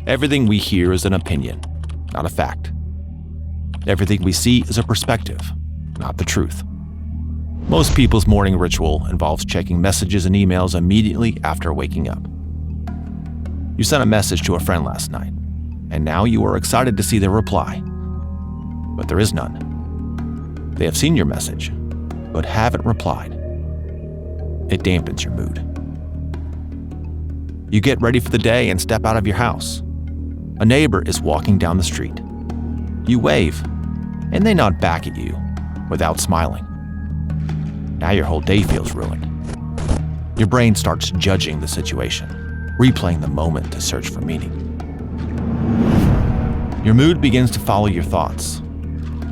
Everything we hear is an opinion, not a fact. Everything we see is a perspective, not the truth. Most people's morning ritual involves checking messages and emails immediately after waking up. You sent a message to a friend last night, and now you are excited to see their reply. But there is none. They have seen your message, but haven't replied. It dampens your mood. You get ready for the day and step out of your house. A neighbor is walking down the street. You wave, and they nod back at you without smiling. Now your whole day feels ruined. Your brain starts judging the situation, replaying the moment to search for meaning. Your mood begins to follow your thoughts,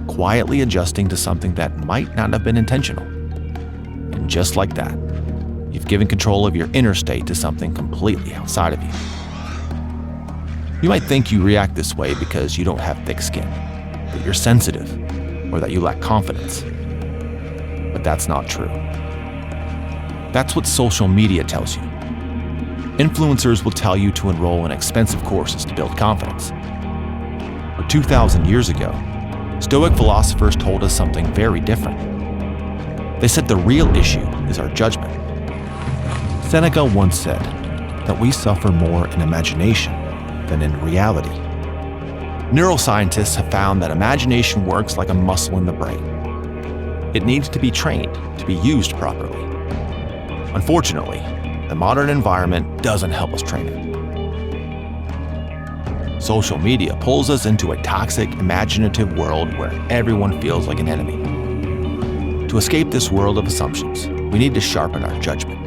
quietly adjusting to something that might not have been intentional. And just like that, you've given control of your inner state to something completely outside of you. You might think you react this way because you don't have thick skin, that you're sensitive, or that you lack confidence. But that's not true. That's what social media tells you. Influencers will tell you to enroll in expensive courses to build confidence. But 2,000 years ago, Stoic philosophers told us something very different. They said the real issue is our judgment. Seneca once said that we suffer more in imagination than in reality. Neuroscientists have found that imagination works like a muscle in the brain. It needs to be trained to be used properly. Unfortunately, the modern environment doesn't help us train it. Social media pulls us into a toxic, imaginative world where everyone feels like an enemy. To escape this world of assumptions, we need to sharpen our judgment.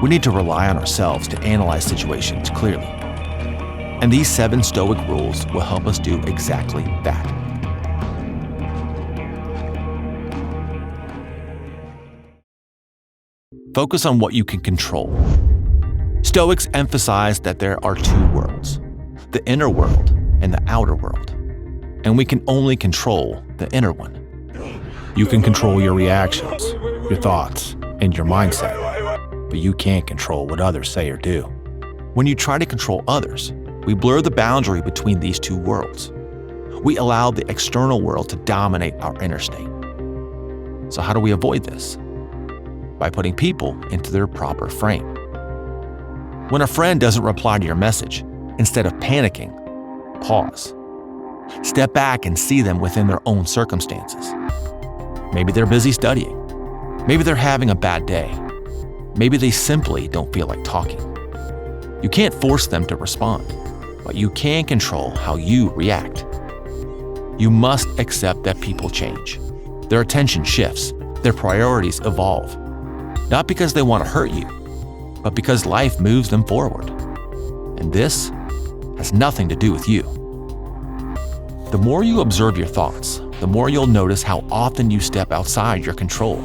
We need to rely on ourselves to analyze situations clearly. And these 7 Stoic rules will help us do exactly that. Focus on what you can control. Stoics emphasize that there are 2 worlds, the inner world and the outer world, and we can only control the inner one. You can control your reactions, your thoughts, and your mindset, but you can't control what others say or do. When you try to control others, we blur the boundary between these 2 worlds. We allow the external world to dominate our inner state. So how do we avoid this? By putting people into their proper frame. When a friend doesn't reply to your message, instead of panicking, pause. Step back and see them within their own circumstances. Maybe they're busy studying. Maybe they're having a bad day. Maybe they simply don't feel like talking. You can't force them to respond, but you can control how you react. You must accept that people change. Their attention shifts. Their priorities evolve. Not because they want to hurt you, but because life moves them forward. And this has nothing to do with you. The more you observe your thoughts, the more you'll notice how often you step outside your control.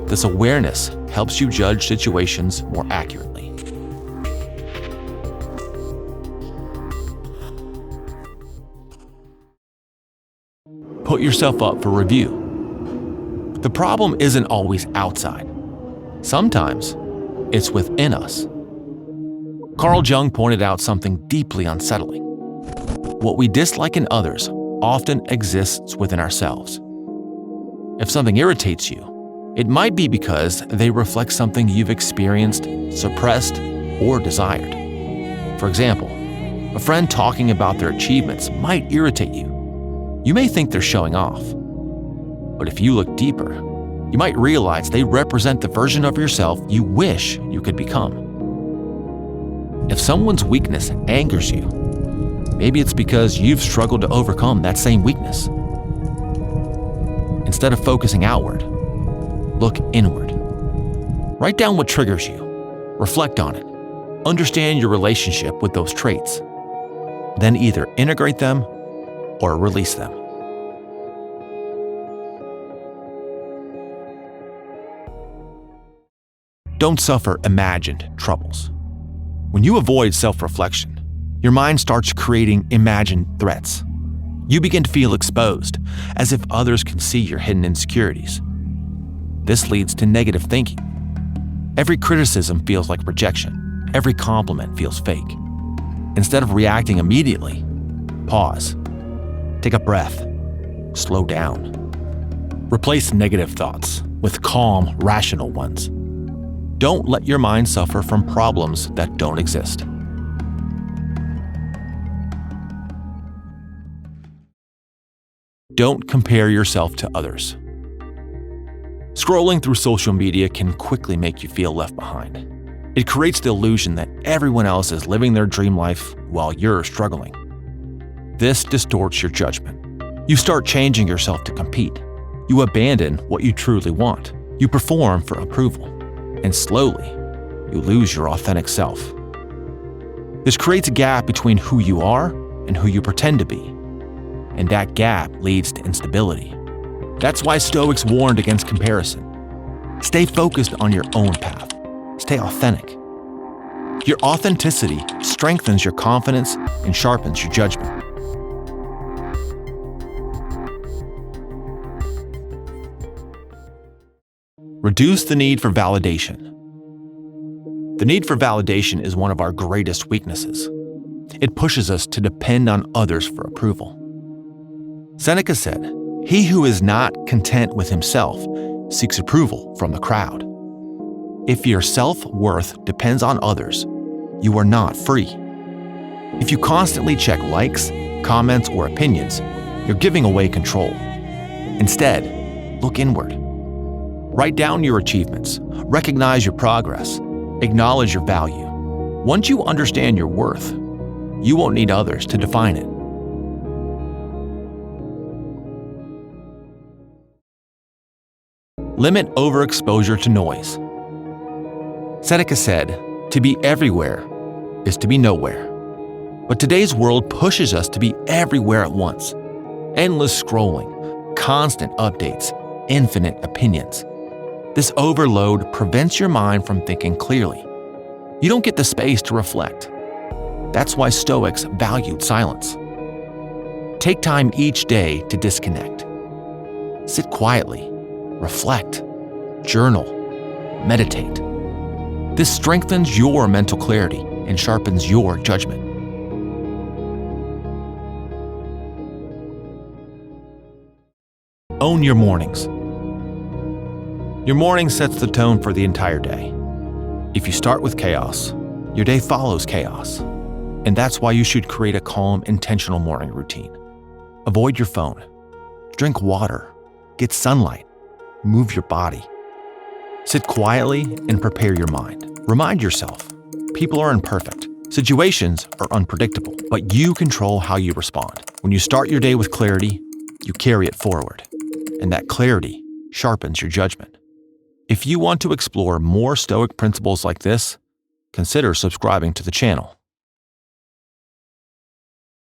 This awareness helps you judge situations more accurately. Put yourself up for review. The problem isn't always outside. Sometimes it's within us. Carl Jung pointed out something deeply unsettling. What we dislike in others often exists within ourselves. If something irritates you, it might be because they reflect something you've experienced, suppressed, or desired. For example, a friend talking about their achievements might irritate you. You may think they're showing off. But if you look deeper, you might realize they represent the version of yourself you wish you could become. If someone's weakness angers you, maybe it's because you've struggled to overcome that same weakness. Instead of focusing outward, look inward. Write down what triggers you. Reflect on it. Understand your relationship with those traits. Then either integrate them or release them. Don't suffer imagined troubles. When you avoid self-reflection, your mind starts creating imagined threats. You begin to feel exposed, as if others can see your hidden insecurities. This leads to negative thinking. Every criticism feels like rejection. Every compliment feels fake. Instead of reacting immediately, pause. Take a breath. Slow down. Replace negative thoughts with calm, rational ones. Don't let your mind suffer from problems that don't exist. Don't compare yourself to others. Scrolling through social media can quickly make you feel left behind. It creates the illusion that everyone else is living their dream life while you're struggling. This distorts your judgment. You start changing yourself to compete. You abandon what you truly want. You perform for approval. And slowly, you lose your authentic self. This creates a gap between who you are and who you pretend to be. And that gap leads to instability. That's why Stoics warned against comparison. Stay focused on your own path. Stay authentic. Your authenticity strengthens your confidence and sharpens your judgment. Reduce the need for validation. The need for validation is one of our greatest weaknesses. It pushes us to depend on others for approval. Seneca said, "He who is not content with himself seeks approval from the crowd." If your self-worth depends on others, you are not free. If you constantly check likes, comments, or opinions, you're giving away control. Instead, look inward. Write down your achievements, recognize your progress, acknowledge your value. Once you understand your worth, you won't need others to define it. Limit overexposure to noise. Seneca said, "To be everywhere is to be nowhere." But today's world pushes us to be everywhere at once. Endless scrolling, constant updates, infinite opinions. This overload prevents your mind from thinking clearly. You don't get the space to reflect. That's why Stoics valued silence. Take time each day to disconnect. Sit quietly, reflect, journal, meditate. This strengthens your mental clarity and sharpens your judgment. Own your mornings. Your morning sets the tone for the entire day. If you start with chaos, your day follows chaos. And that's why you should create a calm, intentional morning routine. Avoid your phone. Drink water. Get sunlight. Move your body. Sit quietly and prepare your mind. Remind yourself, people are imperfect. Situations are unpredictable, but you control how you respond. When you start your day with clarity, you carry it forward. And that clarity sharpens your judgment. If you want to explore more Stoic principles like this, consider subscribing to the channel.